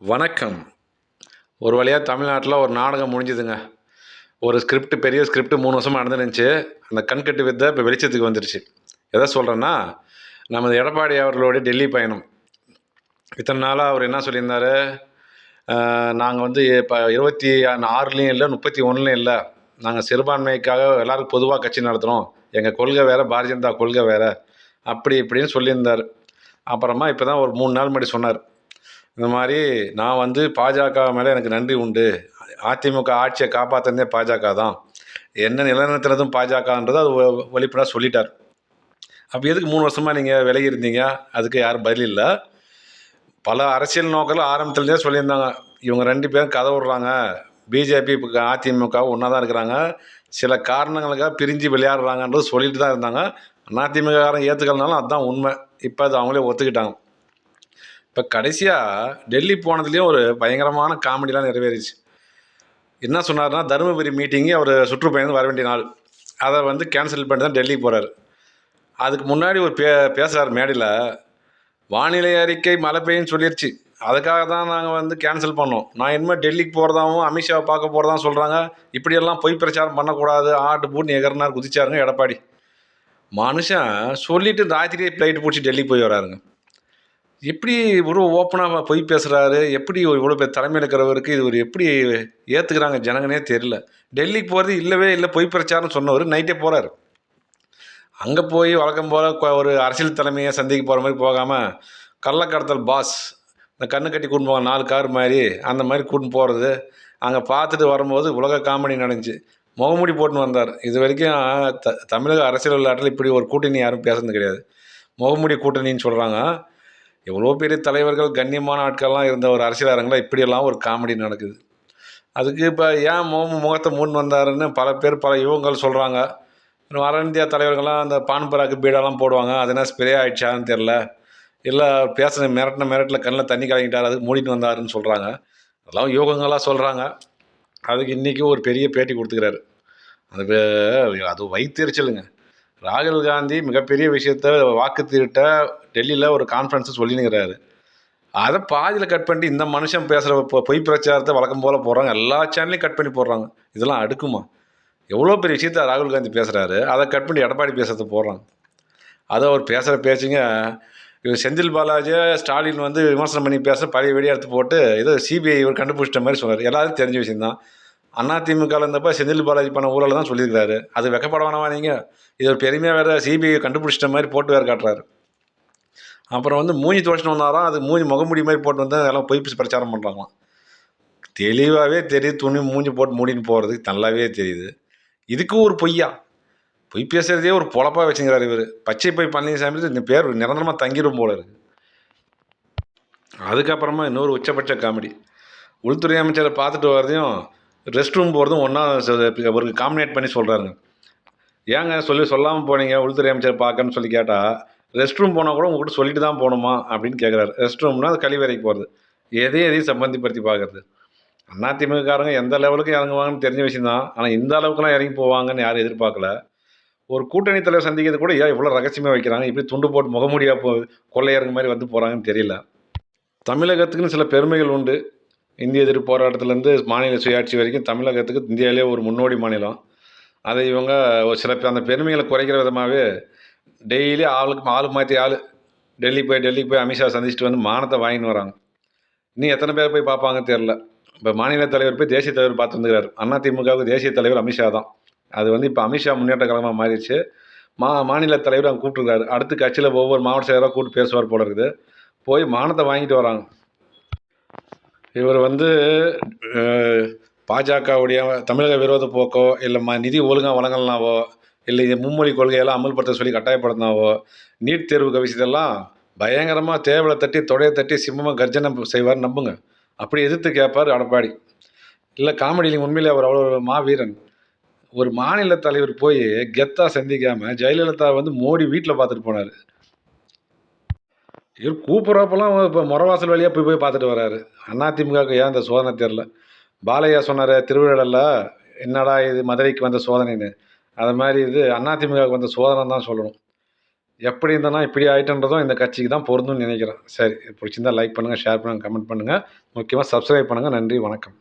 வணக்கம். ஒரு வழியா தமிழ்நாட்டில ஒரு நாடகம் முடிஞ்சுதுங்க. ஒரு ஸ்கிரிப்ட் பெரிய ஸ்கிரிப்ட் 3 வருஷமா நடந்துருந்துச்சு. அந்த கண்கட்டு வித்தை இப்ப வெளிச்சத்துக்கு வந்துருச்சு. எத சொல்றேன்னா, நமது எடப்பாடி அவர்களுடைய டெல்லி பயணம். இத்தன நாளா அவரு என்ன சொல்லியிருந்தாரு, நாங்க வந்து இப்ப 26லயும் இல்ல, 31லயும் இல்ல. நாங்க சிறுபான்மைக்காக எல்லாருக்கும் பொதுவா கட்சி நடத்துறோம். எங்க கொள்கை வேற, பாரதிய ஜனதா கொள்கை வேற. அப்படி இப்படின்னு சொல்லியிருந்தாரு. அப்புறமா இப்ப தான் ஒரு 3 நாள் முன்னாடி சொன்னாரு. இந்த மாரி நான் வந்து பாஜக மேல எனக்கு நன்றி உண்டு. அதிமுக ஆட்சிய காப்பாத்துனதே பாஜக தான். என்ன நிலைநிறுத்துனதும் பாஜகன்றத அது வெளிப்படையா சொல்லிட்டார். அப்ப எதுக்கு 3 வருஷமா நீங்க விலகி இருந்தீங்க? அதுக்கு யாரும் பதில் இல்ல. பல அரசியல் நோக்கர்கள் ஆரம்பத்திலேருந்தே சொல்லியிருந்தாங்க. இவங்க 2 பேரும் கதை விடுறாங்க. பிஜேபி, அதிமுக ஒண்ணா தான் இருக்கிறாங்க. சில காரணங்களுக்காக பிரிஞ்சு விளையாடுறாங்கன்றது சொல்லிட்டு தான் இருந்தாங்க. அதிமுககாரங்க ஏத்துக்கலனாலும் அதான் உண்மை. இப்ப அது அவங்களே ஒத்துக்கிட்டாங்க. இப்ப கடைசியா டெல்லி போனதுலயும் ஒரு பயங்கரமான காமெடிலாம் நிறைவேறிச்சு. என்ன சொன்னாருன்னா, தருமபுரி மீட்டிங்கு அவரு சுற்றுப்பயணம் வர வேண்டிய நாள். அத வந்து கேன்சல் பண்ணிட்டு தான் டெல்லி போறாரு. அதுக்கு முன்னாடி ஒரு பேசுறாரு மேடையில, வானிலை அறிக்கை மழை பெய்யும்னு சொல்லிருச்சு. அதுக்காக தான் நாங்க வந்து கேன்சல் பண்ணோம். நான் இனிமே டெல்லிக்கு போறதாவும், அமித்ஷாவ பார்க்க போறதாவும் சொல்றாங்க. இப்படியெல்லாம் பொய் பிரச்சாரம் பண்ணக்கூடாது. ஆட்டு பூட்டுன்னு எகறுனாரு, குதிச்சாருங்க எடப்பாடி. மனுஷன் சொல்லிட்டு ராத்திரியே ஃப்ளைட் புடிச்சு டெல்லி போய் வராருங்க. எப்படி இவ்வளோ ஓப்பனா பொய் பேசுறாரு? எப்படி இவ்வளோ பெரிய தலைமையில இருக்கிறவருக்கு இது ஒரு எப்படி ஏத்துக்கிறாங்க ஜனங்கன்னே தெரியல. டெல்லிக்கு போறது இல்லவே இல்ல, பொய் பிரச்சாரம்னு சொன்னவரு நைட்டே போறாரு. அங்க போய் வழக்கம் போல ஒரு அரசியல் தலைமைய சந்திக்க போற மாரி போகாம, கள்ளக்கடத்தல் பாஸ் இந்த கண்ணு கட்டி கூட்டின்னு போவாங்க 4 கார் மாரி, அந்த மாரி கூட்டின்னு போறது. அங்க பார்த்துட்டு வரும்போது உலக காமெடி நடந்துச்சு. முகமூடி போட்டுன்னு வந்தார். இதுவரைக்கும் தமிழக அரசியல் விளையாட்டுல இப்படி ஒரு கூட்டணி யாரும் பேசுனது கிடையாது. முகமூடி கூட்டணின்னு சொல்றாங்க. எவ்வளோ பெரிய தலைவர்கள், கண்ணியமான ஆட்கள்லாம் இருந்த ஒரு அரசியல் அரங்கில இப்படியெல்லாம் ஒரு காமெடி நடக்குது. அதுக்கு இப்போ ஏன் முகத்தை மூடின்னு வந்தாருன்னு பல பேர் பல யூகங்கள் சொல்கிறாங்க. வட இந்தியா தலைவர்கள்லாம் அந்த பான் பராக்கு பீடாலாம் போடுவாங்க. அது என்ன ஸ்ப்ரே ஆயிடுச்சான்னு தெரில. இல்லை பேசின மிரட்டில் கண்ணில் தண்ணி கலங்கிட்டார், அதுக்கு மூடிட்டு வந்தாருன்னு சொல்கிறாங்க. அதெல்லாம் யூகங்களாக சொல்கிறாங்க. அதுக்கு இன்றைக்கி ஒரு பெரிய பேட்டி கொடுத்துக்கிறாரு. அது அது வயிற்றெரிச்சலுங்க. ராகுல் காந்தி மிகப்பெரிய விஷயத்த வாக்கு திருட்ட டெல்லியில் ஒரு கான்ஃபரன்ஸ் சொல்லினுங்கிறாரு. அதை பாதியில் கட் பண்ணிட்டு இந்த மனுஷன் பேசுகிற பொய் பிரச்சாரத்தை வழக்கம் போல் போடுறாங்க. எல்லா சேனலையும் கட் பண்ணி போடுறாங்க. இதெல்லாம் அடுக்குமா? எவ்வளோ பெரிய விஷயத்த ராகுல் காந்தி பேசுகிறாரு, அதை கட் பண்ணி எடப்பாடி பேசுறதை போடுறாங்க. அதை அவர் பேசுகிற பேச்சுங்க, இவர் செந்தில் பாலாஜியை ஸ்டாலின் வந்து விமர்சனம் பண்ணி பேச பழைய வீடியோ எடுத்து போட்டு ஏதோ சிபிஐ இவர் கண்டுபிடிச்சிட்ட மாதிரி சொன்னார். எல்லாரும் தெரிஞ்ச விஷயந்தான். அதிமுக இருந்தப்போ செந்தில் பாலாஜி பண்ண ஊழல் தான் சொல்லியிருக்காரு. அது வெக்கப்பட வேணாமா நீங்கள்? இது ஒரு பெருமையாக வேறு சிபிஐ கண்டுபிடிச்சிட்ட மாதிரி போட்டு வேறு காட்டுறாரு. அப்புறம் வந்து மூஞ்சி துவைச்சிட்டு வந்தாராம், அது முகமூடி மாதிரி போட்டு வந்து எல்லாம் பொய் பிரச்சாரம் பண்ணுறாங்களாம். தெளிவாகவே தெரியுது, துணி மூஞ்சி போட்டு மூடின்னு போகிறதுக்கு நல்லாவே தெரியுது. இதுக்கு ஒரு பொய்யா? பொய் பேசுறதே ஒரு பொழப்பாக வச்சுங்கிறார் இவர். பச்சை பொய் பழனிசாமி இந்த பேர் நிரந்தரமாக தங்கிடும் போல இருக்கு. அதுக்கப்புறமா இன்னொரு உச்சபட்ச காமெடி. உள்துறை அமைச்சரை பார்த்துட்டு வரதையும் ரெஸ்ட் ரூம் போகிறதும் ஒன்றா ஒரு காம்பினேட் பண்ணி சொல்கிறாருங்க. ஏங்க சொல்லாமல் போனீங்க உள்துறை அமைச்சர் பார்க்கன்னு சொல்லி கேட்டால், ரெஸ்ட் ரூம் போனால் கூட உங்கள்கிட்ட சொல்லிட்டு தான் போகணுமா அப்படின்னு கேட்குறாரு. ரெஸ்ட் ரூம்னா அது கழிவறைக்கு போகிறது. எதையும் சம்பந்திப்படுத்தி பார்க்குறது. அதிமுககாரங்க எந்த லெவலுக்கு இறங்குவாங்கன்னு தெரிஞ்ச விஷயம் தான். ஆனால் இந்த அளவுக்குலாம் இறங்கி போவாங்கன்னு யாரும் எதிர்பார்க்கல. ஒரு கூட்டணி தலைவர் சந்திக்கிறது கூட ஏன் இவ்வளோ ரகசியமாக வைக்கிறாங்க? இப்படி துண்டு போட்டு முகமூடியாக கொள்ளையறங்க மாதிரி வந்து போகிறாங்கன்னு தெரியல. தமிழகத்துக்குன்னு சில பெருமைகள் உண்டு. இந்திய எதிர்ப்பு போராட்டத்திலேருந்து மாநில சுயாட்சி வரைக்கும் தமிழகத்துக்கு இந்தியாவிலே ஒரு முன்னோடி மாநிலம். அதை இவங்க ஒரு சில அந்த பெருமைகளை குறைக்கிற விதமாகவே டெய்லி ஆள் மாற்றி டெல்லிக்கு போய் அமித்ஷா சந்திச்சுட்டு வந்து மானத்தை வாங்கின்னு வராங்க. இன்னும் எத்தனை பேர் போய் பார்ப்பாங்கன்னு தெரில. இப்போ மாநில தலைவர் போய் தேசிய தலைவர் பார்த்து வந்துக்கிறார். அதிமுகவுக்கு தேசிய தலைவர் அமித்ஷா தான். அது வந்து இப்போ அமித்ஷா முன்னேற்ற கழகமாக மாறிடுச்சு. மாநில தலைவர் அங்கே கூப்பிட்டுருக்காரு. அடுத்து கட்சியில் ஒவ்வொரு மாவட்ட செயலராக கூப்பிட்டு பேசுவார் போல இருக்குது. போய் மானத்தை வாங்கிட்டு வராங்க. இவர் வந்து பாஜகவுடைய தமிழக விரோத போக்கோ, இல்லை நிதி ஒழுங்காக வழங்கலனாவோ, இல்லை மும்மொழி கொள்கையெல்லாம் அமல்படுத்த சொல்லி கட்டாயப்படுத்தினாவோ, நீட் தேர்வுக்கு விஷயத்தெல்லாம் பயங்கரமாக தேவலை தட்டி தொடையை தட்டி சிம்மமாக கர்ஜனை செய்வார் நம்புங்க. அப்படி எதிர்த்து கேட்பார் எடப்பாடி. இல்லை காமெடியில் உண்மையிலே அவர் அவ்வளோ மாவீரன். ஒரு மாநில தலைவர் போய் கெத்தாக சந்திக்காமல் ஜெயலலிதா வந்து மோடி வீட்டில் பார்த்துட்டு போனார். இவர் கூப்பிட்றப்பெல்லாம் இப்போ முறவாசல் வழியாக போய் பார்த்துட்டு வர்றாரு. அதிமுகவுக்கு ஏன் இந்த சோதனை தெரில. பாலையா சொன்னார் திருவிழாவில், என்னடா இது மதுரைக்கு வந்த சோதனைன்னு. அது மாதிரி இது அதிமுகவுக்கு வந்த சோதனை தான் சொல்லணும். எப்படி இருந்தேன்னா இப்படி ஆகிட்டன்றதும் இந்த கட்சிக்கு தான் பொருந்தும்னு நினைக்கிறேன். சரி, பிடிச்சிருந்தா லைக் பண்ணுங்கள், ஷேர் பண்ணுங்கள், கமெண்ட் பண்ணுங்கள். முக்கியமாக சப்ஸ்கிரைப் பண்ணுங்கள். நன்றி, வணக்கம்.